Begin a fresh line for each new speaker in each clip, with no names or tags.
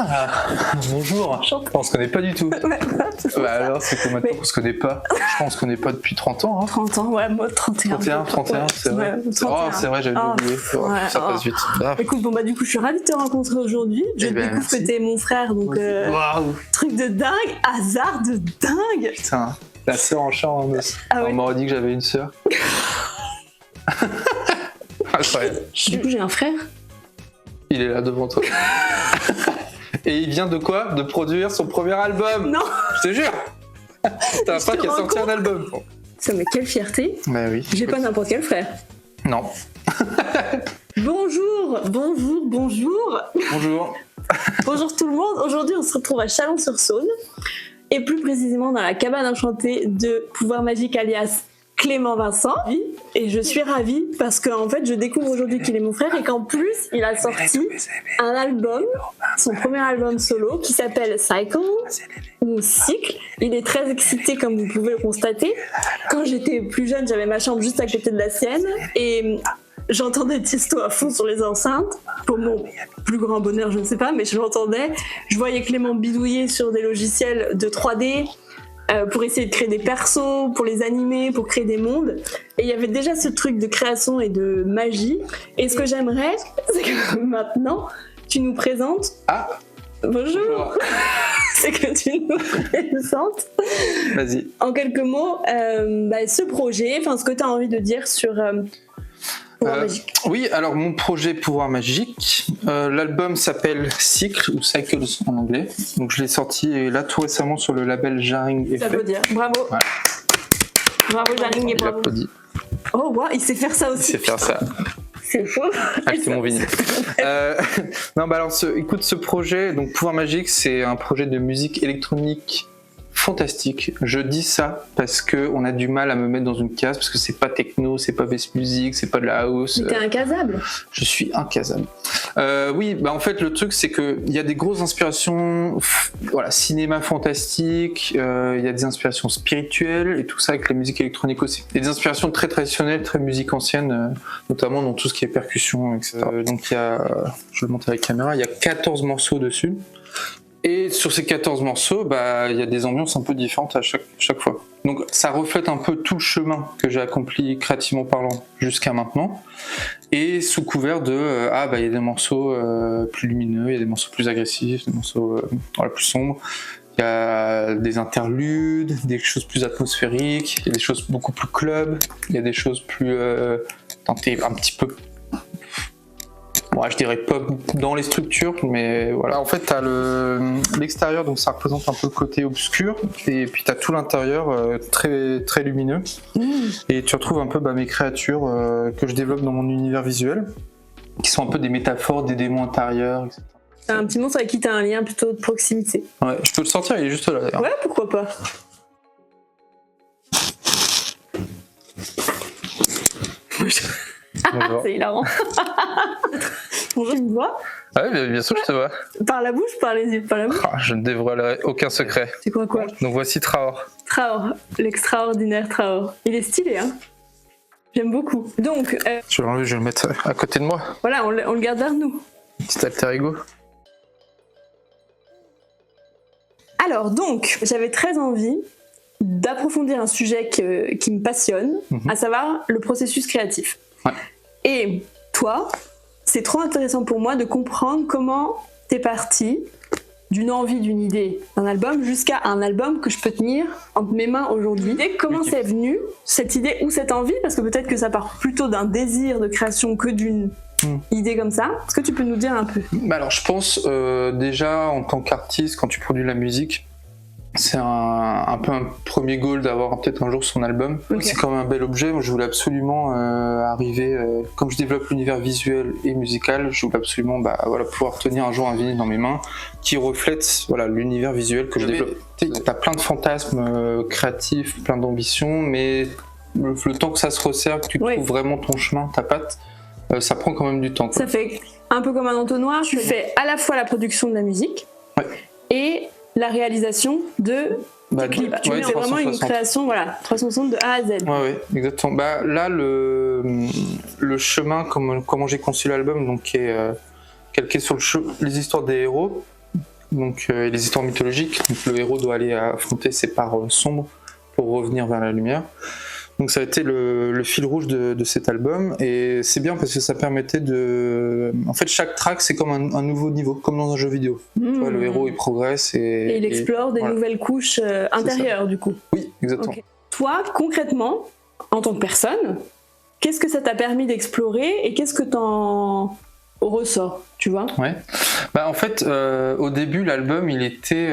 Ah, bonjour. On se connaît pas du tout. Bah alors, c'est combien de temps qu'on se connaît pas? Je pense qu'on se connaît pas depuis 30 ans. Hein.
30 ans, ouais, moi 31.
31, c'est vrai.
Ouais,
C'est vrai, j'avais oublié. Ça passe vite.
Écoute, bon bah du coup, je suis ravie de te rencontrer aujourd'hui. Je découvre que t'es mon frère, donc truc de dingue, hasard de dingue.
Putain, la sœur en chant. On m'aurait dit que j'avais une sœur. Incroyable.
Du coup, j'ai un frère.
Il est là devant toi. Et il vient de quoi? De produire son premier album.
Non.
Je te jure. T'as un frère qui a sorti un album.
Ça, mais quelle fierté.
Bah oui.
J'ai pas n'importe quel frère.
Non.
Bonjour.
Bonjour.
Bonjour tout le monde. Aujourd'hui, on se retrouve à Chalon-sur-Saône. Et plus précisément dans la cabane enchantée de Pouvoir Magique alias Clément Vincent. Et je suis ravie parce qu'en fait, je découvre aujourd'hui qu'il est mon frère et qu'en plus, il a sorti un album, son premier album solo qui s'appelle Cycle ou Cycle. Il est très excité comme vous pouvez le constater. Quand j'étais plus jeune, j'avais ma chambre juste à côté de la sienne et j'entendais Tiesto à fond sur les enceintes. Pour mon plus grand bonheur, je ne sais pas, mais je l'entendais. Je voyais Clément bidouiller sur des logiciels de 3D. Pour essayer de créer des persos, pour les animer, pour créer des mondes. Et il y avait déjà ce truc de création et de magie. Et ce que j'aimerais, c'est que maintenant, tu nous présentes...
Ah.
Bonjour. C'est que tu nous présentes...
Vas-y.
En quelques mots, ce projet, enfin ce que tu as envie de dire sur... Pouvoir Magique.
Oui, alors mon projet Pouvoir Magique, l'album s'appelle Cycle ou Cycles en anglais. Donc je l'ai sorti là tout récemment sur le label Jarring Effect.
Applaudir. Bravo. Voilà. Bravo Jarring et bravo.
Il applaudit.
Oh wow, il sait faire ça aussi.
Il sait faire ça.
C'est faux.
Achetez mon vinyle. Non, bah alors écoute, ce projet, donc Pouvoir Magique, c'est un projet de musique électronique fantastique. Je dis ça parce que on a du mal à me mettre dans une case parce que c'est pas techno, c'est pas bass music, c'est pas de la house.
Mais t'es incasable.
Je suis incasable. Oui, bah en fait le truc c'est que il y a des grosses inspirations, voilà, cinéma fantastique, il y a des inspirations spirituelles et tout ça avec la musique électronique aussi. Il y a des inspirations très traditionnelles, très musique ancienne, notamment dans tout ce qui est percussion, etc. Donc il y a, je vais le montrer à la caméra, il y a 14 morceaux dessus. Et sur ces 14 morceaux, bah, il y a des ambiances un peu différentes à chaque fois. Donc ça reflète un peu tout le chemin que j'ai accompli créativement parlant jusqu'à maintenant. Et sous couvert de il y a des morceaux plus lumineux, il y a des morceaux plus agressifs, des morceaux plus sombres. Il y a des interludes, des choses plus atmosphériques, il y a des choses beaucoup plus club, il y a des choses plus tentées un petit peu. Je dirais pop dans les structures, mais voilà. En fait, t'as l'extérieur, donc ça représente un peu le côté obscur, et puis t'as tout l'intérieur très très lumineux. Et tu retrouves un peu mes créatures que je développe dans mon univers visuel, qui sont un peu des métaphores des démons intérieurs, etc.
C'est un petit monstre avec qui t'as un lien plutôt de proximité.
Ouais, je peux le sortir, il est juste là d'ailleurs.
Ouais, pourquoi pas. C'est hilarant. Bonjour, tu me vois?
Ah oui, bien sûr, je te vois.
Par la bouche, par les yeux, par la bouche.
Je ne dévoilerai aucun secret.
C'est quoi?
Donc voici Traor.
Traor, l'extraordinaire Traor. Il est stylé, hein. J'aime beaucoup. Donc,
je vais l'enlever, je vais le mettre à côté de moi.
Voilà, on le garde vers nous.
Petit alter ego.
Alors, donc, j'avais très envie d'approfondir un sujet qui me passionne, à savoir le processus créatif.
Ouais.
Et toi, c'est trop intéressant pour moi de comprendre comment t'es parti d'une envie, d'une idée, d'un album, jusqu'à un album que je peux tenir entre mes mains aujourd'hui. Et comment c'est venu, cette idée ou cette envie, parce que peut-être que ça part plutôt d'un désir de création que d'une idée comme ça. Est-ce que tu peux nous dire un peu?
Alors je pense déjà en tant qu'artiste, quand tu produis de la musique, c'est un peu un premier goal d'avoir peut-être un jour son album. Okay. C'est quand même un bel objet. Moi, je voulais absolument arriver, comme je développe l'univers visuel et musical, je voulais absolument pouvoir tenir un jour un vinyle dans mes mains qui reflète l'univers visuel que je développe. T'as plein de fantasmes créatifs, plein d'ambitions, mais le temps que ça se resserre, que tu trouves vraiment ton chemin, ta patte, ça prend quand même du temps.
Ça fait un peu comme un entonnoir. Tu fais à la fois la production de la musique et la réalisation de clips. Tu mets vraiment une création 360 de A à Z.
Ouais, exactement. Là, le chemin, comment j'ai conçu l'album, donc qui est calqué sur les histoires des héros, donc et les histoires mythologiques. Donc le héros doit aller affronter ses parts sombres pour revenir vers la lumière. Donc ça a été le fil rouge de cet album, et c'est bien parce que ça permettait de... En fait, chaque track, c'est comme un nouveau niveau, comme dans un jeu vidéo. Tu vois, le héros, il progresse
et il explore des nouvelles couches intérieures, du coup.
Oui, exactement.
Okay. Toi, concrètement, en tant que personne, qu'est-ce que ça t'a permis d'explorer et qu'est-ce que t'en ressors, tu vois?
Ouais. En fait, au début, l'album, il était...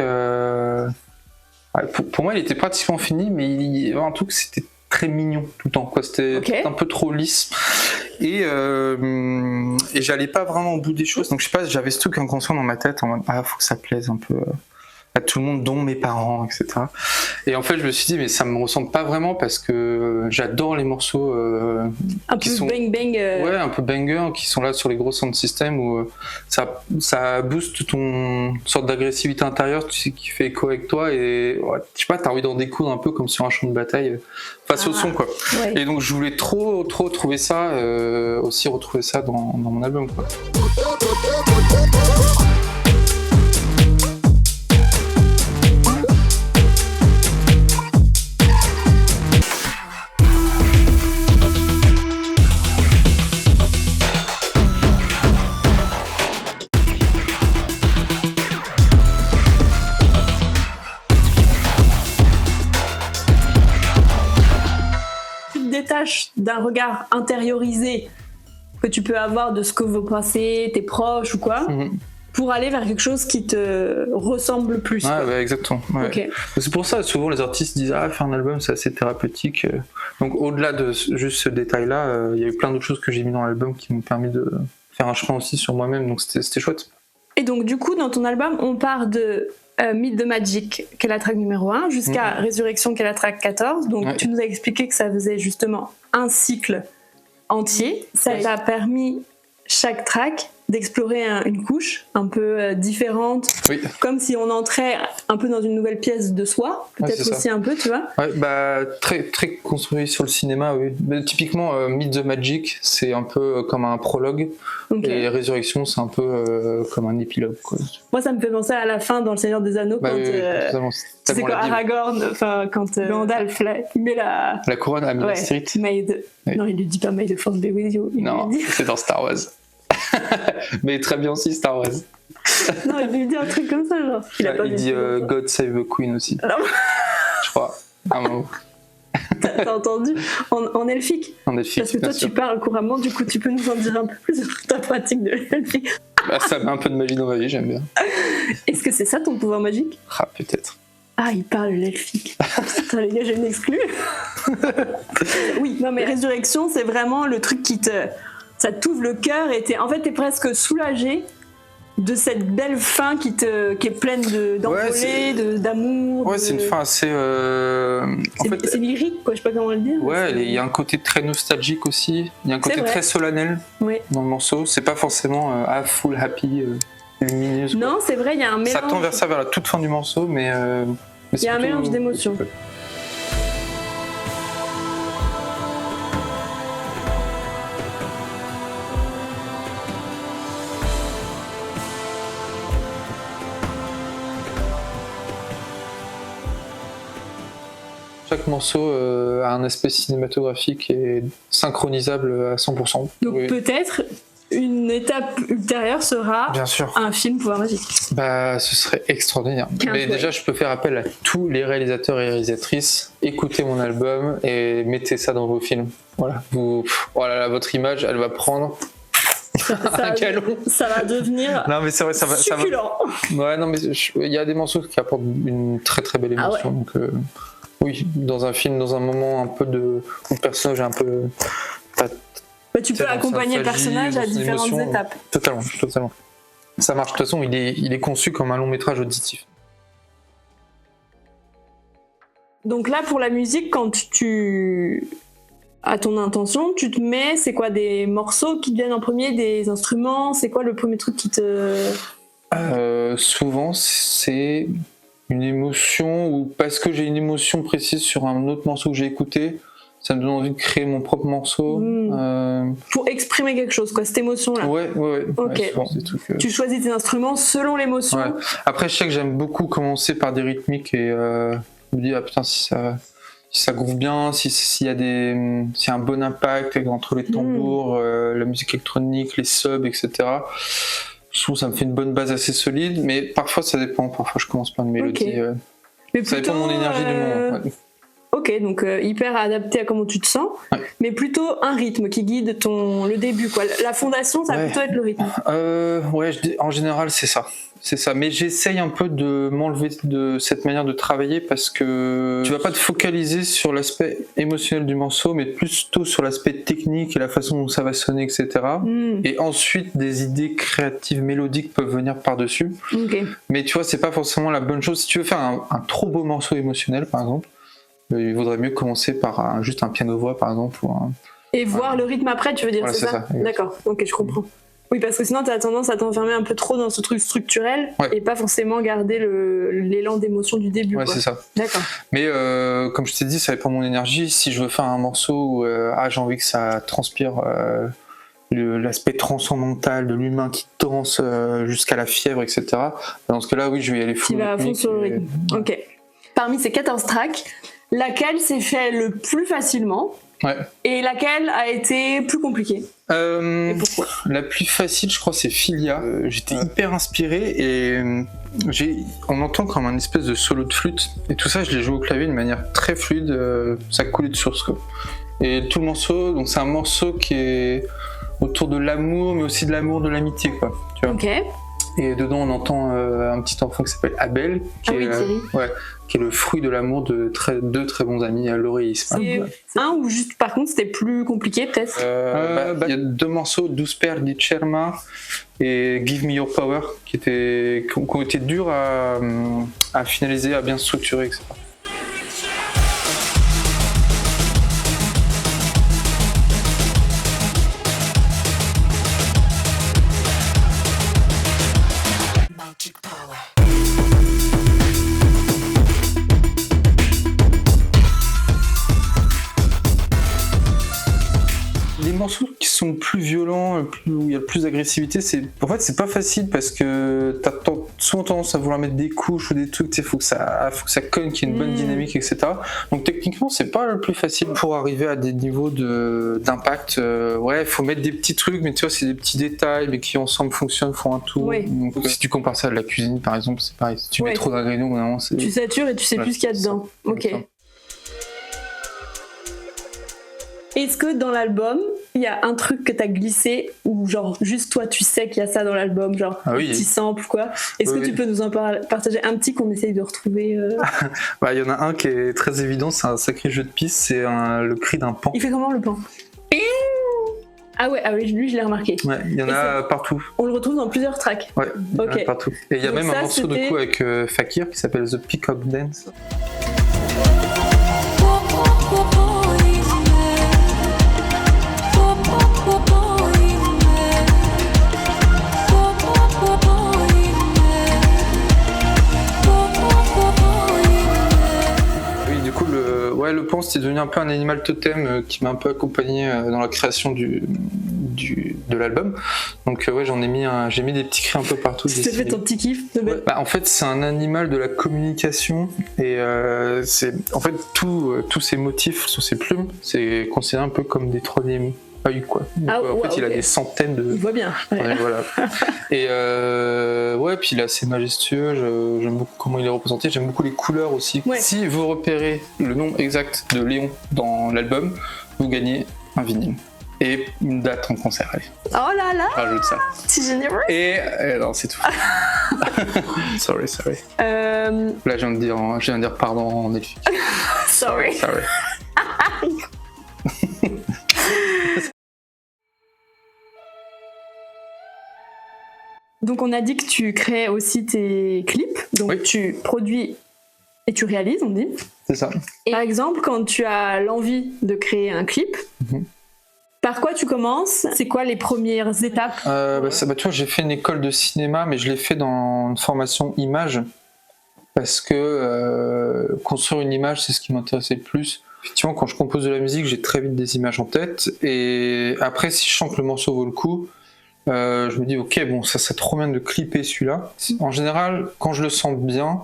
Pour moi, il était pratiquement fini, mais il y avait un truc, c'était très mignon tout le temps, quoi. C'était un peu trop lisse, et j'allais pas vraiment au bout des choses, donc je sais pas, j'avais ce truc inconscient dans ma tête en mode faut que ça plaise un peu à tout le monde, dont mes parents, etc. Et en fait, je me suis dit, mais ça me ressemble pas vraiment, parce que j'adore les morceaux
un peu bang bang.
Ouais, un peu banger, qui sont là sur les gros sound systems, où ça booste ton sorte d'agressivité intérieure, tu sais, qui fait écho avec toi, et je sais pas, t'as envie d'en découdre un peu comme sur un champ de bataille face au son, quoi. Ouais. Et donc je voulais trop trouver ça, aussi retrouver ça dans mon album, quoi.
D'un regard intériorisé que tu peux avoir de ce que vous pensez, tes proches ou quoi, pour aller vers quelque chose qui te ressemble plus.
Ouais, exactement. Ouais. Okay. C'est pour ça, souvent les artistes disent faire un album, c'est assez thérapeutique. Donc au-delà de juste ce détail-là, il y a eu plein d'autres choses que j'ai mis dans l'album qui m'ont permis de faire un chemin aussi sur moi-même, donc c'était chouette.
Et donc du coup, dans ton album, on part de Myth de Magic, qui est la track numéro 1, jusqu'à Résurrection, qui est la track 14. Donc tu nous as expliqué que ça faisait justement un cycle entier. Ça t'a permis, chaque track, d'explorer une couche un peu différente, comme si on entrait un peu dans une nouvelle pièce de soi, peut-être aussi un peu, tu vois.
Très, très construit sur le cinéma, oui. Mais typiquement, Myth the Magic, c'est un peu comme un prologue, et Résurrection, c'est un peu comme un épilogue, quoi.
Moi, ça me fait penser à la fin dans Le Seigneur des Anneaux, quand c'est quoi, Aragorn, enfin, quand Gandalf, là, il met la
couronne à Minas Tirith.
Non, il lui dit pas May the Force be with you.
Non, c'est dans Star Wars. Mais très bien aussi Star Wars.
Non, il lui dit un truc comme ça, genre.
Il dit God Save the Queen aussi. Alors... Je crois.
T'as entendu en elfique.
En elfique.
Parce que toi, tu parles couramment, du coup, tu peux nous en dire un peu plus sur ta pratique de l'elfique.
Ça met un peu de magie dans ma vie, j'aime bien.
Est-ce que c'est ça ton pouvoir magique?
Peut-être.
Il parle l'elfique. Putain, les gars, j'ai une exclue. Oui, non, mais Résurrection, c'est vraiment le truc ça t'ouvre le cœur, et t'es presque soulagé de cette belle fin qui est pleine d'envolées, d'amour.
Ouais, c'est une fin assez...
c'est lyrique, quoi, je sais pas comment le dire.
Ouais, il y a un côté très nostalgique aussi, il y a un côté très solennel dans le morceau, c'est pas forcément full happy, lumineuse.
Non, c'est vrai, il y a un mélange.
Ça tend vers ça, vers la toute fin du morceau, mais
il y a un mélange d'émotions.
Chaque morceau a un aspect cinématographique et synchronisable à 100%.
Donc peut-être une étape ultérieure sera un film pouvoir magique.
Ce serait extraordinaire. Mais déjà, je peux faire appel à tous les réalisateurs et réalisatrices. Écoutez mon album et mettez ça dans vos films. Voilà. Votre image, elle va prendre...
Ça va devenir
non, mais c'est vrai,
succulent.
Ouais, non, mais il y a des morceaux qui apportent une très très belle émotion. Donc, oui, dans un film, dans un moment un peu où le personnage est un peu...
tu peux accompagner le personnage à différentes étapes.
Totalement. Ça marche. De toute façon, il est conçu comme un long métrage auditif.
Donc là, pour la musique, quand tu as ton intention, tu te mets, c'est quoi, des morceaux qui te viennent en premier, des instruments? C'est quoi le premier truc qui te...
Souvent, c'est une émotion, ou parce que j'ai une émotion précise sur un autre morceau que j'ai écouté, ça me donne envie de créer mon propre morceau.
Pour exprimer quelque chose, quoi, cette émotion-là.
Ouais.
Ok.
Ouais, souvent, c'est des trucs,
Tu choisis tes instruments selon l'émotion.
Ouais. Après, je sais que j'aime beaucoup commencer par des rythmiques et me dire, ah putain, si ça groove bien, s'il y a un bon impact entre les tambours, la musique électronique, les subs, etc. Je trouve que ça me fait une bonne base assez solide, mais parfois ça dépend. Parfois je commence par une mélodie.
Mais
ça dépend de mon énergie du moment. Ouais.
Ok, donc hyper adapté à comment tu te sens, mais plutôt un rythme qui guide le début, quoi. La fondation, ça va plutôt être le rythme.
En général, c'est ça. C'est ça. Mais j'essaye un peu de m'enlever de cette manière de travailler parce que tu vas pas te focaliser sur l'aspect émotionnel du morceau, mais plutôt sur l'aspect technique et la façon dont ça va sonner, etc. Et ensuite, des idées créatives, mélodiques peuvent venir par-dessus. Mais tu vois, c'est pas forcément la bonne chose. Si tu veux faire un trop beau morceau émotionnel, par exemple, il vaudrait mieux commencer par juste un piano-voix, par exemple.
Et voir le rythme après, tu veux dire, c'est ça. D'accord, ok, je comprends. Oui, parce que sinon, tu as tendance à t'enfermer un peu trop dans ce truc structurel et pas forcément garder l'élan d'émotion du début.
Ouais, c'est ça.
D'accord.
Mais comme je t'ai dit, ça dépend de mon énergie. Si je veux faire un morceau où j'ai envie que ça transpire l'aspect transcendantal de l'humain qui danse jusqu'à la fièvre, etc. Dans ce cas-là, oui, je vais y aller full.
Tu vas à fond sur le rythme. Ok. Parmi ces 14 tracks, laquelle s'est fait le plus facilement et laquelle a été plus compliquée? Et pourquoi?
La plus facile, je crois, c'est Filia. J'étais hyper inspiré et on entend comme un espèce de solo de flûte. Et tout ça, je l'ai joué au clavier de manière très fluide. Ça coulait de source, quoi. Et tout le morceau, donc c'est un morceau qui est autour de l'amour, mais aussi de l'amour de l'amitié, quoi. Tu vois.
Ok.
Et dedans, on entend un petit enfant qui s'appelle Abel, qui est le fruit de l'amour de deux très bons amis, Laurie et Isma.
C'est un ou juste, par contre, c'était plus compliqué, peut-être?
Il y a deux morceaux, Dusper di Cerma et Give Me Your Power, qui ont été durs à finaliser, à bien structurer, etc. Les morceaux qui sont plus violents, où il y a plus d'agressivité, en fait c'est pas facile parce que t'as souvent tendance à vouloir mettre des couches ou des trucs, il faut que ça cogne, qu'il y ait une bonne dynamique, etc. Donc techniquement c'est pas le plus facile pour arriver à des niveaux d'impact. Il faut mettre des petits trucs, mais tu vois c'est des petits détails, mais qui ensemble fonctionnent, font un tout. Donc, si tu compares ça à de la cuisine par exemple, c'est pareil. Si tu mets trop d'ingrédients, vraiment c'est...
Tu satures et tu sais plus ce qu'il y a dedans. Ok. Est-ce que dans l'album, il y a un truc que t'as glissé ou genre juste toi tu sais qu'il y a ça dans l'album, genre un petit sample quoi? Est-ce que tu peux nous en partager un petit qu'on essaye de retrouver
Il y en a un qui est très évident, c'est un sacré jeu de piste, c'est le cri d'un paon.
Il fait comment le paon? Ah oui, lui je l'ai remarqué.
Ouais, il y en a partout.
On le retrouve dans plusieurs tracks.
Ouais, il y en a partout. Et il y a même un morceau de coup avec Fakir qui s'appelle The Peacock Dance. Le paon, c'était devenu un peu un animal totem qui m'a un peu accompagné dans la création de l'album. Donc j'ai mis des petits cris un peu partout.
Tu t'es fait ton petit kiff
en fait, c'est un animal de la communication et en fait tous ces motifs sur ses plumes, c'est considéré un peu comme des troisièmes œil quoi. Donc, en fait, il a des centaines de.
Il voit bien.
Voilà. Et puis il est assez majestueux. J'aime beaucoup comment il est représenté. J'aime beaucoup les couleurs aussi. Si vous repérez le nom exact de Léon dans l'album, vous gagnez un vinyle et une date en concert. Allez.
Oh là là.
Rajoute ça.
C'est généreux.
Et non, c'est tout. sorry. Là, je viens de dire pardon en elfique.
sorry. Donc on a dit que tu crées aussi tes clips, donc tu produis et tu réalises, on dit.
C'est ça.
Et par exemple, quand tu as l'envie de créer un clip, par quoi tu commences? C'est quoi les premières étapes?
Tu vois, j'ai fait une école de cinéma, mais je l'ai fait dans une formation image, parce que construire une image, c'est ce qui m'intéressait le plus. Effectivement, quand je compose de la musique, j'ai très vite des images en tête. Et après, si je sens que le morceau vaut le coup, je me dis, ok, bon, ça serait trop bien de clipper celui-là. En général, quand je le sens bien,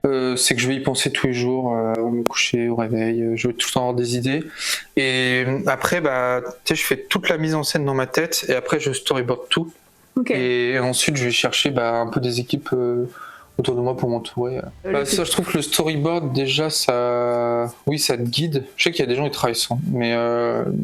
c'est que je vais y penser tous les jours, avant de me coucher, au réveil, je vais tout le temps avoir des idées. Et après, bah, tu sais, je fais toute la mise en scène dans ma tête, et après, je storyboard tout.
Okay.
Et ensuite, je vais chercher un peu des équipes autour de moi pour m'entourer. Ça, je trouve que le storyboard, déjà, oui, ça te guide. Je sais qu'il y a des gens qui travaillent sans, mais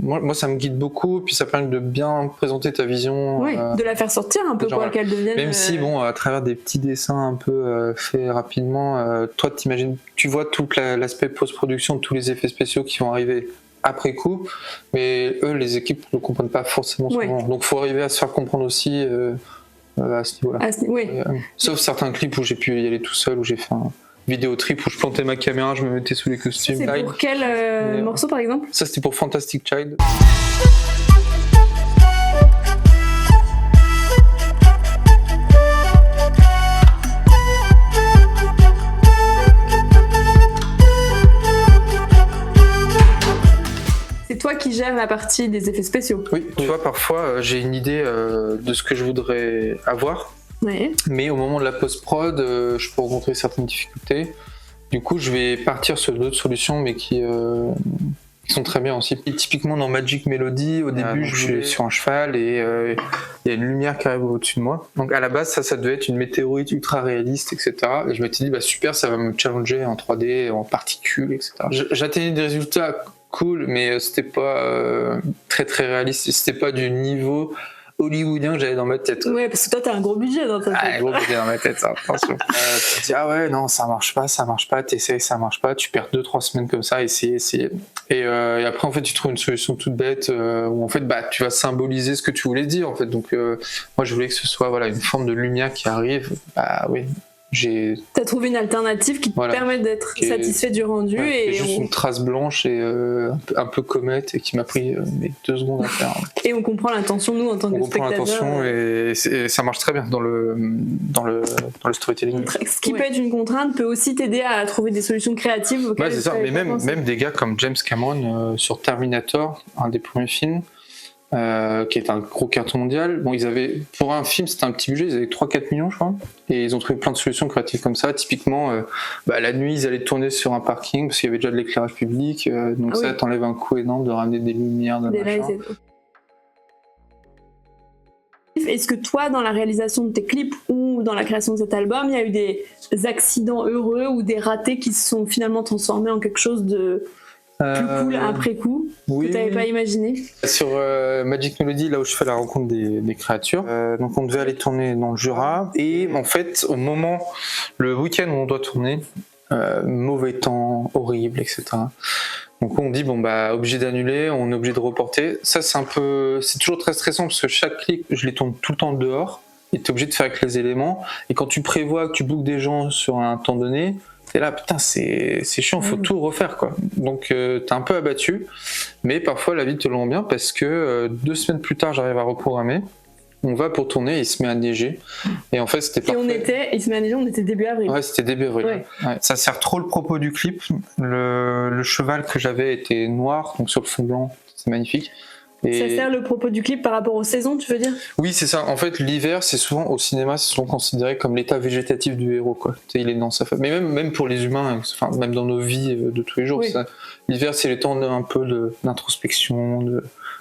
moi, ça me guide beaucoup. Puis ça permet de bien présenter ta vision.
Oui, de la faire sortir un peu, quoi, qu'elle devienne.
Même si, bon, à travers des petits dessins un peu faits rapidement, toi, t'imagines, tu vois tout l'aspect post-production de tous les effets spéciaux qui vont arriver après coup, mais eux, les équipes ne comprennent pas forcément ce moment. Donc, il faut arriver à se faire comprendre aussi à ce niveau-là.
Oui.
Sauf certains clips où j'ai pu y aller tout seul, où j'ai fait un vidéo trip où je plantais ma caméra, je me mettais sous les costumes.
C'est pour quel morceau, par exemple?
Ça, c'était pour Fantastic Child.
C'est toi qui gères la partie des effets spéciaux.
Oui, tu vois, parfois j'ai une idée de ce que je voudrais avoir, mais au moment de la post-prod, je peux rencontrer certaines difficultés. Du coup, je vais partir sur d'autres solutions, mais qui sont très bien aussi. Et typiquement dans Magic Melody, au début, je suis sur un cheval et il y a une lumière qui arrive au-dessus de moi. Donc à la base, ça devait être une météorite ultra réaliste, etc. Et je m'étais dit, bah super, ça va me challenger en 3D, en particules, etc. J'atteignais des résultats cool, mais c'était pas très très réaliste. C'était pas du niveau hollywoodien que j'avais dans ma tête.
Ouais, parce que toi, t'as un gros budget dans ta tête.
Un gros budget dans ma tête, ça, attention. Tu te dis, ah ouais, non, ça marche pas, t'essayes, ça marche pas, tu perds 2-3 semaines comme ça, essayer. Et après, en fait, tu trouves une solution toute bête où, en fait, tu vas symboliser ce que tu voulais dire, en fait. Donc, moi, je voulais que ce soit, une forme de lumière qui arrive. Oui.
T'as trouvé une alternative qui te permet d'être satisfait du rendu.
Et juste une trace blanche et un peu comète et qui m'a pris 2 secondes à faire.
Et on comprend l'intention, nous, en tant que spectateurs.
On comprend l'intention et ça marche très bien dans le storytelling.
Ce qui peut être une contrainte peut aussi t'aider à trouver des solutions créatives.
Ouais, c'est ça. Mais même des gars comme James Cameron sur Terminator, un des premiers films, qui est un gros carton mondial. Bon, pour un film, c'était un petit budget, ils avaient 3-4 millions, je crois. Et ils ont trouvé plein de solutions créatives comme ça. Typiquement, la nuit, ils allaient tourner sur un parking parce qu'il y avait déjà de l'éclairage public. Donc ça t'enlève un coût énorme de ramener des lumières, de machin.
Est-ce que toi, dans la réalisation de tes clips ou dans la création de cet album, il y a eu des accidents heureux ou des ratés qui se sont finalement transformés en quelque chose de plus cool après coup, que tu n'avais pas imaginé?
Sur Magic Melody, là où je fais la rencontre des créatures, donc on devait aller tourner dans le Jura, et en fait, le week-end où on doit tourner, mauvais temps, horrible, etc. Donc on dit obligé d'annuler, on est obligé de reporter. Ça c'est toujours très stressant parce que chaque clip, je les tourne tout le temps dehors, et tu es obligé de faire avec les éléments, et quand tu prévois que tu bookes des gens sur un temps donné, t'es là, putain, c'est chiant, faut tout refaire, quoi. Donc t'es un peu abattu, mais parfois la vie te le rend bien parce que 2 semaines plus tard, j'arrive à reprogrammer. On va pour tourner, il se met à neiger. Et en fait, c'était parfait.
Il se met à neiger, on était début avril.
Ouais, c'était début avril. Ouais. Ça sert trop le propos du clip. Le cheval que j'avais était noir, donc sur le fond blanc, c'est magnifique.
Et ça sert le propos du clip par rapport aux saisons, tu veux dire? Oui,
c'est ça. En fait, l'hiver, c'est souvent au cinéma, c'est souvent considéré comme l'état végétatif du héros, quoi. Il est dans sa famille. Mais même pour les humains, même dans nos vies de tous les jours, l'hiver, c'est le temps un peu d'introspection,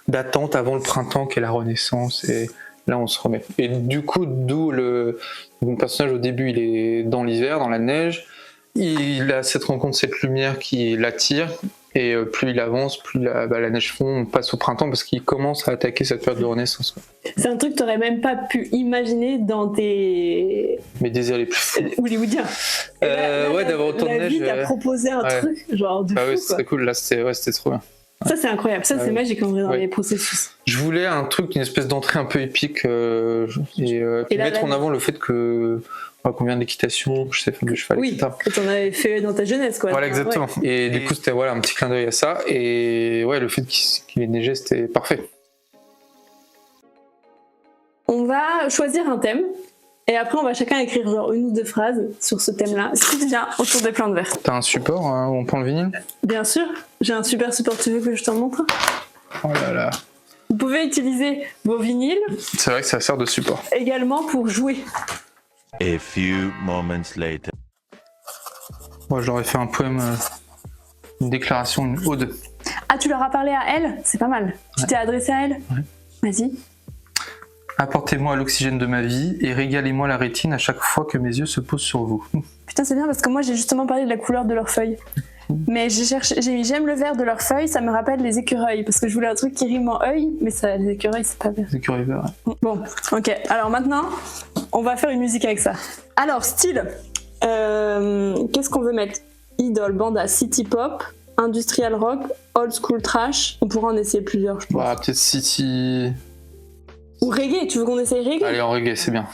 d'attente avant le printemps qui est la renaissance. Et là, on se remet. Et du coup, d'où mon personnage au début, il est dans l'hiver, dans la neige. Il a cette rencontre, cette lumière qui l'attire. Et plus il avance, plus la neige fond, on passe au printemps parce qu'il commence à attaquer cette période de renaissance.
C'est un truc que tu n'aurais même pas pu imaginer dans mes
désirs les plus fous.
Hollywoodiens.
D'avoir autant de neige.
La vie t'a proposé un truc genre de fou.
Ouais, c'était cool, là c'était trop bien.
Ça c'est incroyable, ça c'est magique en vrai dans les processus.
Je voulais un truc, une espèce d'entrée un peu épique et mettre en avant le fait que combien d'équitation, que je sais faire du cheval, etc.
Que t'en avais fait dans ta jeunesse, quoi.
Voilà, exactement. Et du coup, c'était un petit clin d'œil à ça. Et le fait qu'il ait neigé, c'était parfait.
On va choisir un thème Et après, on va chacun écrire genre 1 ou 2 phrases sur ce thème-là. Est-ce que tu viens autour des plantes vertes?
T'as un support où on prend le vinyle?
Bien sûr, j'ai un super support. Tu veux que je t'en montre?
Oh là là.
Vous pouvez utiliser vos vinyles
C'est vrai que ça sert de support.
également pour jouer.
A few moments later.
Moi, j'aurais fait un poème, une déclaration, une ode.
Ah, tu leur as parlé à elle? C'est pas mal. Tu t'es adressé à elle?
Ouais.
Vas-y.
Apportez-moi l'oxygène de ma vie et régalez-moi la rétine à chaque fois que mes yeux se posent sur vous.
Putain, c'est bien parce que moi, j'ai justement parlé de la couleur de leurs feuilles. Mais j'aime le vert de leurs feuilles, ça me rappelle les écureuils. Parce que je voulais un truc qui rime en œil, mais ça, les écureuils, c'est pas vert.
Les écureuils verts, ouais.
Bon, ok. Alors maintenant, on va faire une musique avec ça. Alors, style. Qu'est-ce qu'on veut mettre? Idol, banda, city pop, industrial rock, old school trash. On pourra en essayer plusieurs, je pense.
Bah, peut-être City.
Ou reggae, tu veux qu'on essaye reggae?
Allez, en reggae, c'est bien.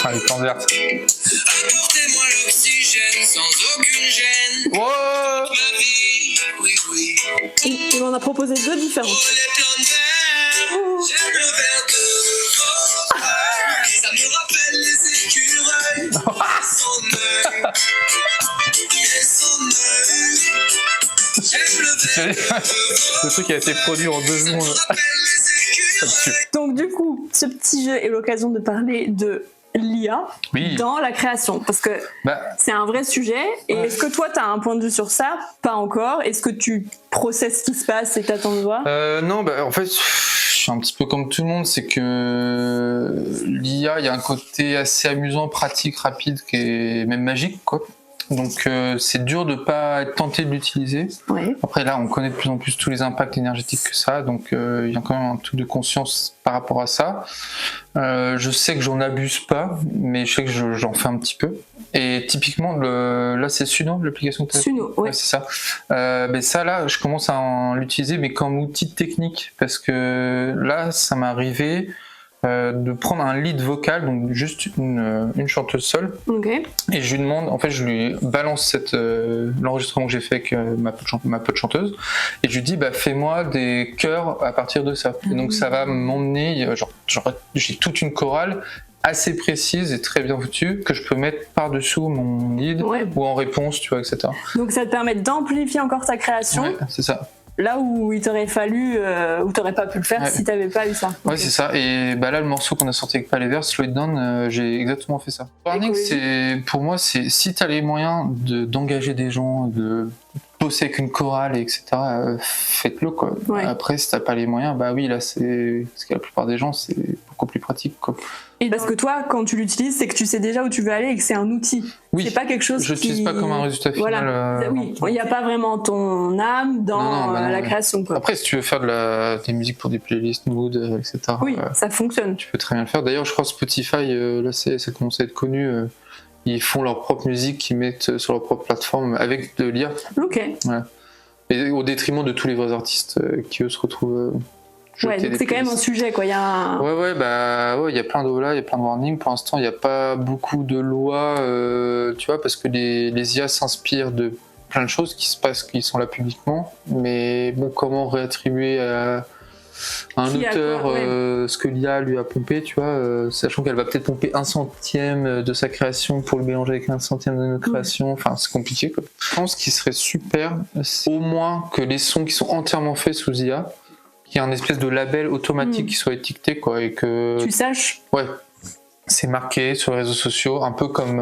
Ah, les plantes vertes.
Apportez-moi l'oxygène sans aucune gêne.
Oh
Ma vie, oui, oui.
Il m'en a proposé 2 différentes.
Oh, les plantes vertes. J'aime le vert de vos yeux. Ça me rappelle les écureuils. Et son œil. J'aime le vert de
Le truc qui a été produit en 2 secondes.
rappelle les
Ça me tue.
Donc du coup, ce petit jeu est l'occasion de parler de l'IA
Oui.
dans la création. Parce que
Bah,
c'est un vrai sujet. Et est-ce que toi, tu as un point de vue sur ça? Pas encore. Est-ce que tu processes ce qui se passe et t'attends de voir?
non, bah, en fait, je suis un petit peu comme tout le monde, c'est que l'IA, il y a un côté assez amusant, pratique, rapide, qui est même magique, quoi. Donc c'est dur de pas être tenté de l'utiliser.
Oui.
Après là, on connaît de plus en plus tous les impacts énergétiques que ça, donc il y a quand même un truc de conscience par rapport à ça. Je sais que j'en abuse pas, mais je sais que j'en fais un petit peu. Et typiquement, là c'est Suno, l'application que tu as.
Suno, oui.
Ouais, c'est ça. Mais ça là, je commence à l'utiliser, mais comme outil technique, parce que là, ça m'est arrivé de prendre un lead vocal, donc juste une chanteuse seule,
Ok.
et je lui demande, en fait, je lui balance l'enregistrement que j'ai fait avec ma pote chanteuse, et je lui dis, bah, fais-moi des chœurs à partir de ça. Et donc, ça va m'emmener, j'ai toute une chorale assez précise et très bien foutue que je peux mettre par-dessous mon lead
Ouais.
ou en réponse, tu vois, etc.
Donc ça te permet d'amplifier encore ta création.
Ouais, c'est ça.
Là où il t'aurait fallu, où t'aurais pas pu le faire
Ouais.
si t'avais pas eu ça.
Ouais,
Ok.
c'est ça. Et bah là, le morceau qu'on a sorti avec Palais Vert, Slow It Down, j'ai exactement fait ça. Warning, c'est, pour moi, c'est si t'as les moyens d'engager des gens, de bosser avec une chorale, etc., faites-le, quoi.
Ouais.
Après, si t'as pas les moyens, bah oui, là, c'est, parce que la plupart des gens, c'est beaucoup plus pratique, quoi.
Et parce que toi, quand tu l'utilises, c'est que tu sais déjà où tu veux aller et que c'est un outil.
Oui.
C'est pas quelque chose
Je l'utilise pas comme un résultat final.
Voilà. Oui, il n'y a pas vraiment ton âme dans
Non, bah non,
la
ouais.
création, quoi.
Après, si tu veux faire des musiques pour des playlists, mood, etc.,
Oui, ça fonctionne.
tu peux très bien le faire. D'ailleurs, je crois que Spotify, là, ça commence à être connu. Ils font leur propre musique qu'ils mettent sur leur propre plateforme avec de l'IA.
Ok.
Et au détriment de tous les vrais artistes qui, eux, se retrouvent
Ouais,
jetés
donc
des
c'est quand même un
playlists.
sujet, quoi. Il y a un...
Ouais, il y a plein de là, il y a plein de warnings. Pour l'instant, il n'y a pas beaucoup de lois, tu vois, parce que les IA s'inspirent de plein de choses qui se passent, qui sont là publiquement. Mais bon, comment réattribuer à un
Qui a
auteur
quoi,
ce que l'IA lui a pompé, tu vois, sachant qu'elle va peut-être pomper 1/100 de sa création pour le mélanger avec 1/100 de notre création. Enfin, c'est compliqué, quoi. Je pense qu'il serait super, c'est au moins que les sons qui sont entièrement faits sous IA, qu'il y ait un espèce de label automatique qui soit étiqueté, quoi, et que
Tu saches.
ouais, c'est marqué sur les réseaux sociaux, un peu comme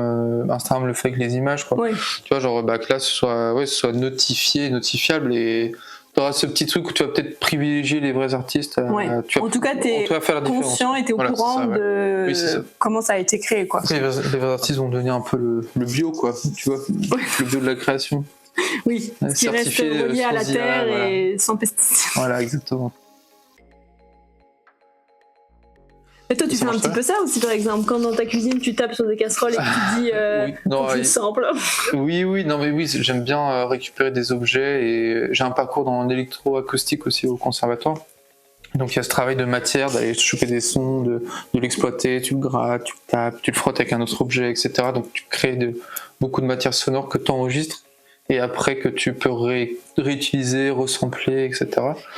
Instagram le fait avec les images, quoi.
Ouais.
Tu vois, genre bah, que là ce soit notifié, notifiable, et tu auras ce petit truc où tu vas peut-être privilégier les vrais artistes.
Ouais.
Tu vas,
En tout cas, t'es
tu vas faire la différence.
conscient et t'es au
Voilà,
courant
c'est ça, ouais.
de
Oui, c'est ça.
comment ça a été créé, quoi.
Après, les vrais artistes vont devenir un peu le bio, quoi, tu vois, le bio de la création.
Oui, ce qui reste
Certifié,
relié à la
sans IA,
terre
voilà.
et sans pesticides.
Voilà, exactement.
Mais toi, tu
Ça
fais un
marche
petit
pas
peu ça aussi, par exemple, quand dans ta cuisine, tu tapes sur des casseroles et que tu dis
Oui, non,
tu samples.
oui, non mais oui, j'aime bien récupérer des objets, et j'ai un parcours dans l'électroacoustique aussi au conservatoire. Donc il y a ce travail de matière, d'aller choper des sons, de l'exploiter, tu le grattes, tu le tapes, tu le frottes avec un autre objet, etc. Donc tu crées beaucoup de matière sonore que tu enregistres et après que tu peux réutiliser, resampler, etc.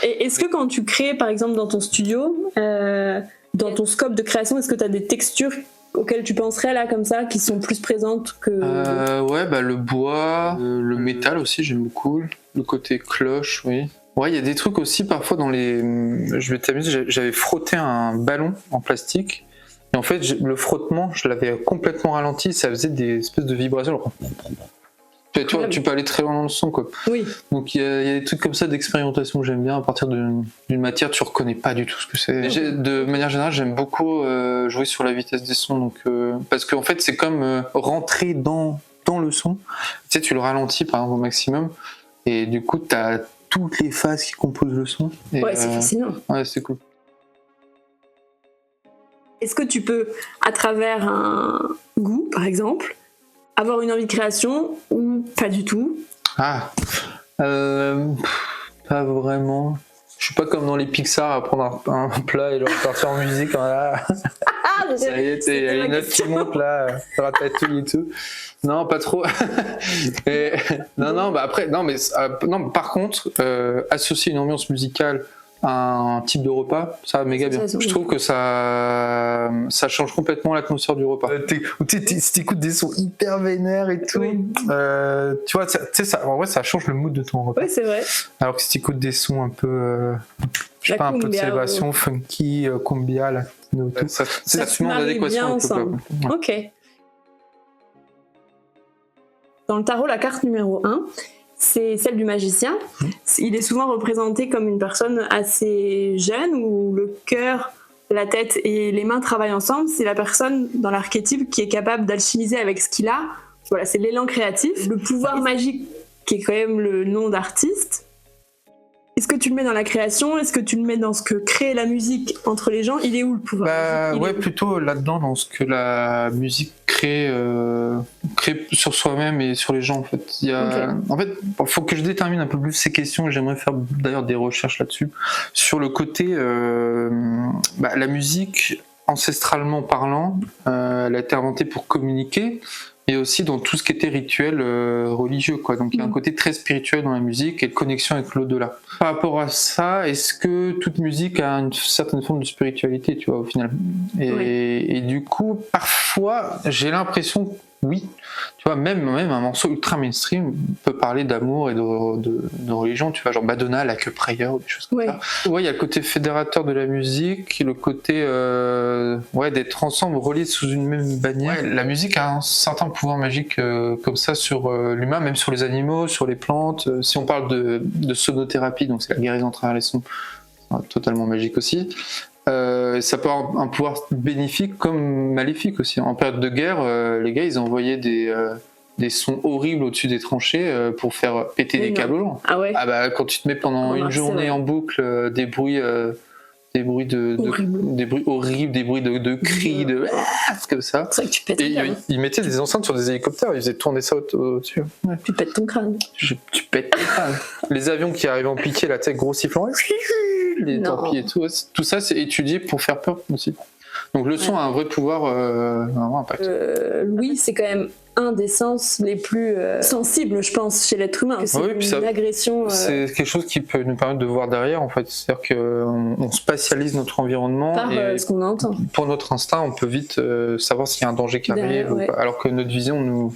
Et est-ce que quand tu crées, par exemple, dans ton studio, dans ton scope de création, est-ce que tu as des textures auxquelles tu penserais là, comme ça, qui sont plus présentes que...
Ouais, bah le bois, le métal aussi, j'aime beaucoup. Le côté cloche, oui. Ouais, il y a des trucs aussi, parfois, dans les... Je vais t'amuser, j'avais frotté un ballon en plastique. Et en fait, le frottement, je l'avais complètement ralenti. Ça faisait des espèces de vibrations. Genre... Tu vois, tu peux aller très loin dans le son, quoi.
Oui.
Donc il y a des trucs comme ça d'expérimentation que j'aime bien. À partir d'une matière, tu reconnais pas du tout ce que c'est. De manière générale, j'aime beaucoup jouer sur la vitesse des sons, donc parce qu'en fait, c'est comme rentrer dans le son. Tu sais, tu le ralentis par exemple au maximum, et du coup, t'as toutes les phases qui composent le son. Et,
Ouais, c'est fascinant.
Ouais, c'est cool.
Est-ce que tu peux, à travers un goût, par exemple, avoir une envie de création ou pas du tout?
Ah, pas vraiment. Je suis pas comme dans les Pixar à prendre un plat et le repartir en musique. Voilà.
Ah,
Ça y est, il y a une note qui monte là, ratatouille et tout. Non, pas trop. Non, bah après, non, mais non, par contre, associer une ambiance musicale à un type de repas, ça va méga bien. Je trouve que ça change complètement l'atmosphère du repas. Si t'écoutes des sons hyper vénères et tout,
Oui.
tu vois, en vrai, ça change le mood de ton repas.
Oui, c'est vrai.
Alors que si t'écoutes des sons un peu, je sais pas, un peu de
cumbia,
célébration, funky, cumbia, latino, tout, ça se met en adéquation avec le plat. Ouais.
Ok. Dans le tarot, la carte numéro 1, c'est celle du magicien. Il est souvent représenté comme une personne assez jeune où le cœur, la tête et les mains travaillent ensemble. C'est la personne dans l'archétype qui est capable d'alchimiser avec ce qu'il a. Voilà, c'est l'élan créatif. Le pouvoir magique qui est quand même le nom d'artiste. Est-ce que tu le mets dans la création? Est-ce que tu le mets dans ce que crée la musique entre les gens? Il est où le pouvoir?
Ouais, plutôt là-dedans, dans ce que la musique crée sur soi-même et sur les gens, en fait. En fait, il faut que je détermine un peu plus ces questions, et j'aimerais faire d'ailleurs des recherches là-dessus, sur le côté, la musique, ancestralement parlant, elle a été inventée pour communiquer, et aussi dans tout ce qui était rituel religieux, quoi. Donc il y a un côté très spirituel dans la musique et de connexion avec l'au-delà. Par rapport à ça, est-ce que toute musique a une certaine forme de spiritualité, tu vois, au final? Et du coup, parfois, j'ai l'impression, oui, tu vois, même un morceau ultra mainstream peut parler d'amour et de religion, tu vois, genre Madonna, Like a Prayer, ou des choses comme ça. Ouais, il y a le côté fédérateur de la musique, le côté d'être ensemble, reliés sous une même bannière. Ouais, la musique a un certain pouvoir magique comme ça sur l'humain, même sur les animaux, sur les plantes. Si on parle de sonothérapie, donc c'est la guérison à travers les sons, totalement magique aussi. Ça peut avoir un pouvoir bénéfique comme maléfique aussi. En période de guerre, les gars, ils envoyaient des sons horribles au-dessus des tranchées pour faire péter des câbles aux gens.
Ah ouais.
Ah bah, quand tu te mets pendant une journée en boucle des bruits horribles, des bruits de cris, comme ça.
C'est vrai que tu pètes.
Et ils mettaient des enceintes sur des hélicoptères, ils faisaient tourner ça au-dessus. Ouais.
Tu pètes ton crâne.
Tu pètes ton crâne. Les avions qui arrivaient en piqué, la tête gros sifflant, les torpilles et tout ça, c'est étudié pour faire peur aussi. Donc le son a un vrai pouvoir, un vrai impact.
Oui, c'est quand même un des sens les plus sensibles, je pense, chez l'être humain. C'est une agression.
C'est quelque chose qui peut nous permettre de voir derrière, en fait. C'est-à-dire qu'on spatialise notre environnement.
Par ce qu'on entend.
Pour notre instinct, on peut vite savoir s'il y a un danger qui arrive.
Ouais.
Alors que notre vision,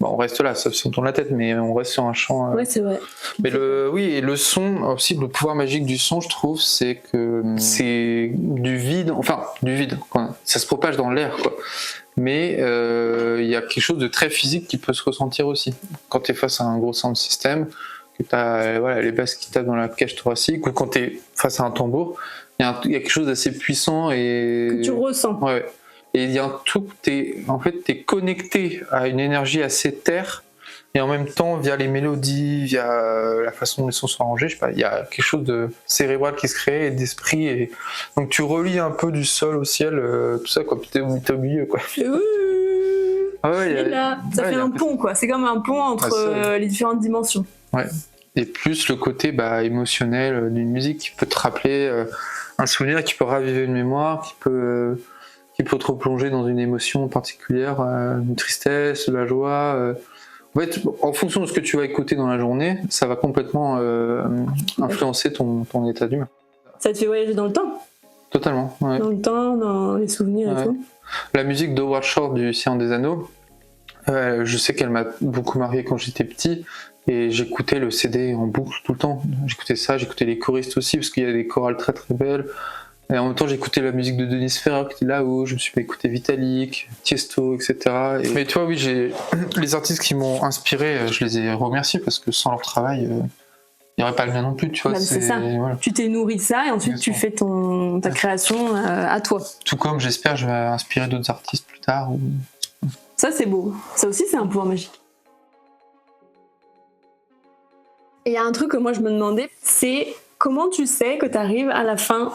on reste là, sauf si on tourne la tête, mais on reste sur un champ.
Ouais, c'est vrai.
Mais et le son, aussi, le pouvoir magique du son, je trouve, c'est que c'est du vide, quoi. Ça se propage dans l'air, quoi. Mais il y a quelque chose de très physique qui peut se ressentir aussi. Quand tu es face à un gros sound system, que tu as les basses qui tapent dans la cage thoracique, ou quand tu es face à un tambour, il y a quelque chose d'assez puissant et...
Que tu ressens.
Ouais. Et il y a un truc, t'es connecté à une énergie assez terre, et en même temps, via les mélodies, via la façon dont les sons sont arrangés, je sais pas, il y a quelque chose de cérébral qui se crée, et d'esprit, et donc tu relis un peu du sol au ciel, tout ça, quoi, puis t'es au milieu, quoi.
Ça fait un pont, quoi. C'est comme un pont entre les différentes dimensions.
Ouais. Et plus le côté émotionnel d'une musique qui peut te rappeler un souvenir, qui peut raviver une mémoire, qui peut te replonger dans une émotion particulière, une tristesse, de la joie, En fait, en fonction de ce que tu vas écouter dans la journée, ça va complètement influencer ton état d'humeur.
Ça te fait voyager dans le temps,
Totalement, ouais.
dans le temps, dans les souvenirs
Ouais.
et tout.
La musique d'Howard Shore du Seigneur des Anneaux, je sais qu'elle m'a beaucoup marqué quand j'étais petit et j'écoutais le CD en boucle tout le temps. J'écoutais ça, j'écoutais les choristes aussi parce qu'il y a des chorales très très belles. Et en même temps, j'écoutais la musique de Denis Ferrer qui était là-haut, je me suis fait écouter Vitalik, Tiesto, etc. Mais tu vois, oui, les artistes qui m'ont inspiré, je les ai remerciés parce que sans leur travail, il n'y aurait pas le mien non plus, tu vois.
Bah, c'est ça.
Voilà.
Tu t'es nourri de ça et ensuite
Bien
tu
sûr.
fais ta création à toi.
Tout comme j'espère je vais inspirer d'autres artistes plus tard.
Ça, c'est beau. Ça aussi, c'est un pouvoir magique. Et il y a un truc que moi, je me demandais, c'est comment tu sais que tu arrives à la fin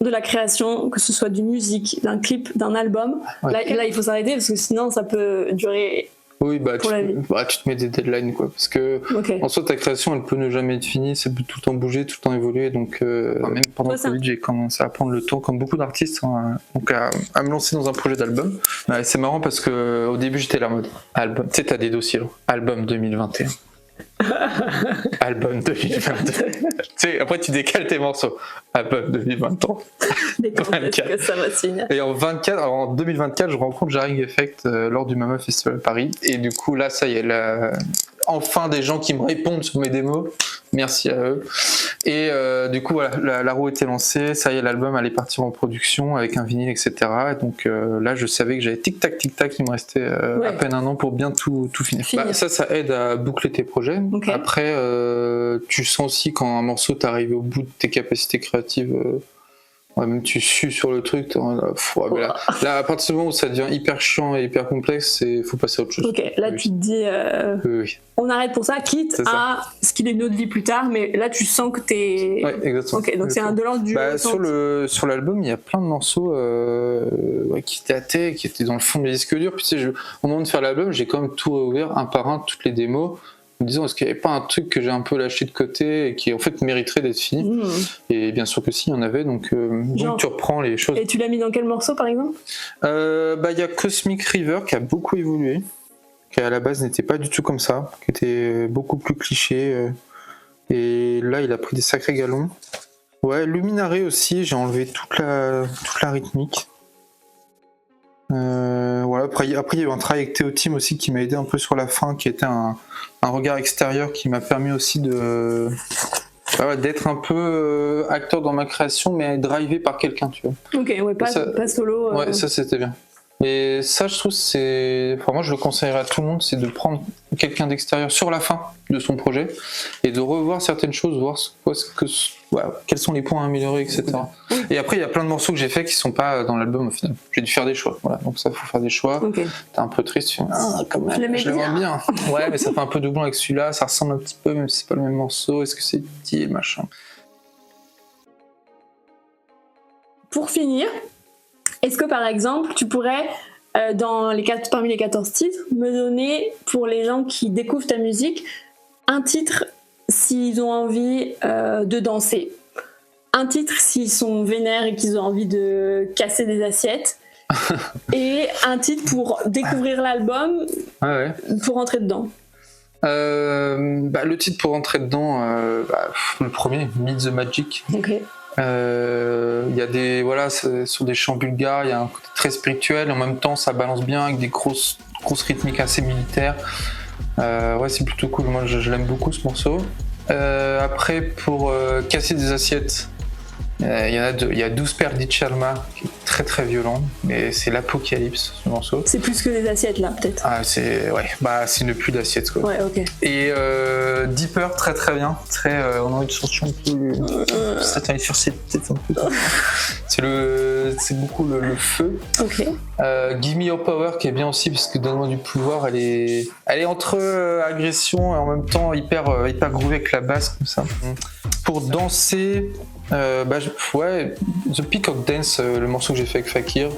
de la création, que ce soit d'une musique, d'un clip, d'un album.
Ouais.
Là, il faut s'arrêter parce que sinon, ça peut durer.
Oui, bah
Pour la vie.
tu te mets des deadlines, quoi. Parce que
Ok.
en soi, ta création, elle peut ne jamais être finie, ça peut tout le temps bouger, tout le temps évoluer. Donc, même pendant
Ouais,
le
ça.
Covid, j'ai commencé à prendre le temps, comme beaucoup d'artistes, hein, donc à me lancer dans un projet d'album. Ouais, c'est marrant parce que au début, j'étais là en mode album. Tu sais, t'as des dossiers, là. Album 2021. Album 2022. Tu sais, après, tu décales tes morceaux. Album 2023.
Dès quand est-ce
24.
que ça va se finir?
Et en 2024, je rencontre Jarring Effect lors du Mama Festival à Paris. Et du coup, là, ça y est, enfin des gens qui me répondent sur mes démos. Merci à eux. Et du coup, voilà, la roue était lancée. Ça y est, l'album allait partir en production avec un vinyle, etc. Et donc là, je savais que j'avais tic-tac, il me restait
Ouais.
à peine un an pour bien tout finir. Bah, ça aide à boucler tes projets.
Ok.
Après, tu sens aussi quand un morceau t'arrive au bout de tes capacités créatives. Ouais, même tu sues sur le truc, mais là, à partir du moment où ça devient hyper chiant et hyper complexe, il faut passer à autre chose.
Ok, là
Oui.
tu te dis,
Oui.
on arrête pour ça, quitte
C'est ça.
à ce qu'il ait une autre vie plus tard, mais là tu sens que t'es.
Ouais, exactement.
Ok, donc c'est un de l'ordre du.
Bah, sur l'album, il y a plein de morceaux qui dataient, qui étaient dans le fond de mes disques durs. Puis tu sais, au moment de faire l'album, j'ai quand même tout réouvert un par un, toutes les démos, en me disant est-ce qu'il n'y avait pas un truc que j'ai un peu lâché de côté et qui en fait mériterait d'être fini.
Mmh.
Et bien sûr que si, il y en avait, donc
Genre.
tu reprends les choses.
Et tu l'as mis dans quel morceau par exemple?
Il y a Cosmic River qui a beaucoup évolué, qui à la base n'était pas du tout comme ça, qui était beaucoup plus cliché. Et là, il a pris des sacrés galons. Ouais, Luminare aussi, j'ai enlevé toute la rythmique. Voilà, après, il y a eu un travail avec Théo Team aussi qui m'a aidé un peu sur la fin, qui était un regard extérieur qui m'a permis aussi d'être un peu acteur dans ma création, mais drivé par quelqu'un, tu vois.
Ok, ouais, pas solo.
Ouais, ça c'était bien. Et ça, je trouve, moi, je le conseillerais à tout le monde, c'est de prendre quelqu'un d'extérieur sur la fin de son projet et de revoir certaines choses, voir quels sont les points à améliorer, etc. Et après, il y a plein de morceaux que j'ai faits qui sont pas dans l'album au final. J'ai dû faire des choix. Voilà, donc ça, faut faire des choix.
Ok.
T'es un peu triste, tu fais, quand même,
Je l'aimais
l'aimerais bien. Ouais, mais ça fait un peu doublon avec celui-là, ça ressemble un petit peu, même si c'est pas le même morceau. Est-ce que c'est petit, machin.
Pour finir, est-ce que par exemple tu pourrais, parmi les 14 titres, me donner pour les gens qui découvrent ta musique un titre s'ils ont envie de danser, un titre s'ils sont vénères et qu'ils ont envie de casser des assiettes, et un titre pour découvrir l'album,
Ouais.
pour rentrer dedans.
Le titre pour rentrer dedans, le premier, Meet the Magic.
Ok.
Il y a c'est sur des chants bulgares, il y a un côté très spirituel, en même temps ça balance bien avec des grosses rythmiques assez militaires. C'est plutôt cool, moi je l'aime beaucoup ce morceau. Après, pour casser des assiettes, il y en a deux. Il y a 12 paires d'Ichalma qui est très très violent, mais c'est l'apocalypse ce morceau.
C'est plus que des assiettes là, peut-être.
Ah, c'est une pluie d'assiettes quoi.
Ouais, ok.
Et Deeper, très très bien. On a envie de sortir un peu. Ça sur ses têtes un peu. C'est beaucoup le feu.
Ok.
Give Me Your Power qui est bien aussi parce que Donne-moi du pouvoir, elle est entre agression et en même temps hyper groovée avec la basse comme ça. Pour danser, The Peacock Dance, le morceau que j'ai fait avec Fakir.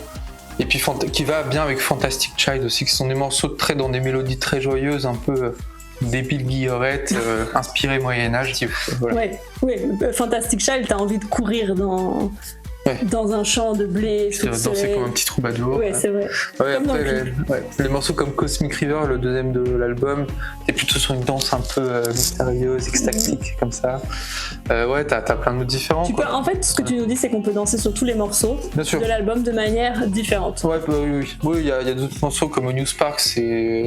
Et puis qui va bien avec Fantastic Child aussi, qui sont des morceaux dans des mélodies très joyeuses, un peu débile guillerette, inspiré Moyen-Âge. Voilà.
Ouais, Fantastic Child, t'as envie de courir dans
Ouais.
dans un champ de blé sous le
Danser
soleil.
comme un petit troubadour.
Ouais, c'est vrai.
Ouais,
Comme dans
après,
le clip.
les morceaux comme Cosmic River, le deuxième de l'album, t'es plutôt sur une danse un peu mystérieuse, extatique, comme ça. Ouais, t'as plein de notes différents.
Tu peux, en fait, ce que tu nous dis, c'est qu'on peut danser sur tous les morceaux
Bien sûr.
de l'album de manière différente.
Ouais, bah, oui. Oui, il y a d'autres morceaux comme New Spark, c'est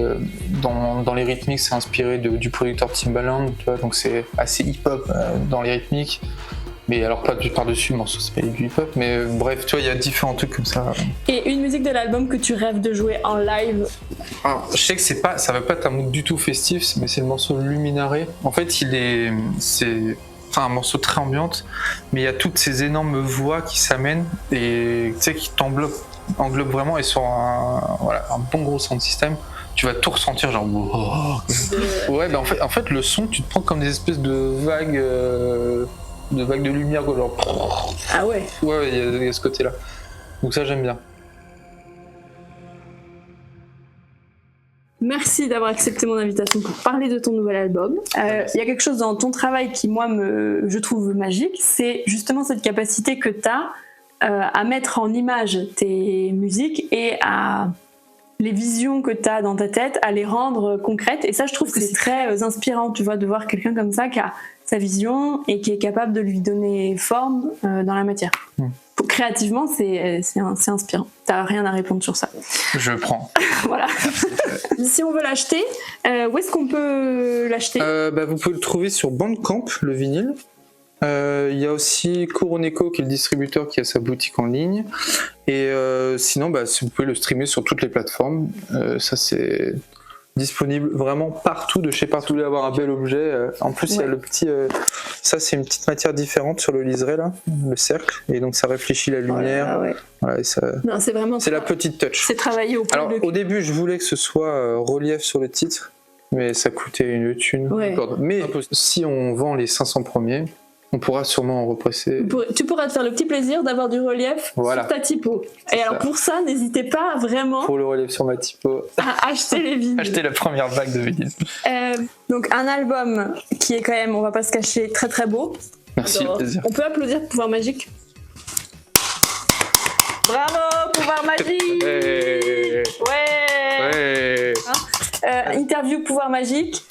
dans les rythmiques, c'est inspiré du producteur Timbaland, tu vois, donc c'est assez hip-hop dans les rythmiques. Mais alors pas par-dessus, le morceau c'est pas du hip-hop, mais bref, tu vois, il y a différents trucs comme ça.
Et une musique de l'album que tu rêves de jouer en live.
Alors, je sais que ça va pas être un mood du tout festif, mais c'est le morceau Luminare. En fait, c'est un morceau très ambiante, mais il y a toutes ces énormes voix qui s'amènent et tu sais, qui englobe vraiment, et sur un bon gros sound system, tu vas tout ressentir, genre. Ouais, bah en fait, le son, tu te prends comme des espèces de vagues de lumière, quoi, genre.
Ah ouais.
Ouais, il y a ce côté-là. Donc ça, j'aime bien.
Merci d'avoir accepté mon invitation pour parler de ton nouvel album. Il y a quelque chose dans ton travail qui, moi, je trouve magique, c'est justement cette capacité que tu as à mettre en image tes musiques et à les visions que tu as dans ta tête, à les rendre concrètes. Et ça, je trouve que c'est très inspirant, tu vois, de voir quelqu'un comme ça qui a sa vision et qui est capable de lui donner forme dans la matière. Créativement, c'est inspirant. T'as rien à répondre sur ça.
Je prends.
Voilà. Si on veut l'acheter, où est-ce qu'on peut l'acheter ?
Vous pouvez le trouver sur Bandcamp, le vinyle. Il y a aussi Coroneco qui est le distributeur qui a sa boutique en ligne. Et sinon, vous pouvez le streamer sur toutes les plateformes. Ça, c'est disponible vraiment partout, de chez partout. Vous voulez avoir un bel objet. En plus, il y a le petit. Ça, c'est une petite matière différente sur le liseré, là, le cercle. Et donc, ça réfléchit la lumière.
Ouais.
Voilà, et ça...
Non, c'est vraiment.
C'est la petite touch.
C'est travaillé au point
Alors, au début, je voulais que ce soit relief sur le titre, mais ça coûtait une thune.
Ouais.
Mais si on vend les 500 premiers, on pourra sûrement en represser.
Tu pourras te faire le petit plaisir d'avoir du relief sur ta typo. Et alors pour ça, n'hésitez pas vraiment
pour le relief sur ma typo
à acheter les vinyles.
Acheter la première vague de vinyles.
Donc un album qui est quand même, on va pas se cacher, très très beau.
Merci, le plaisir.
On peut applaudir Pouvoir Magique. Bravo, Pouvoir Magique. Ouais. Interview Pouvoir Magique.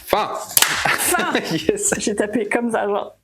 Fin.
Fin.
Yes.
J'ai tapé comme ça, genre.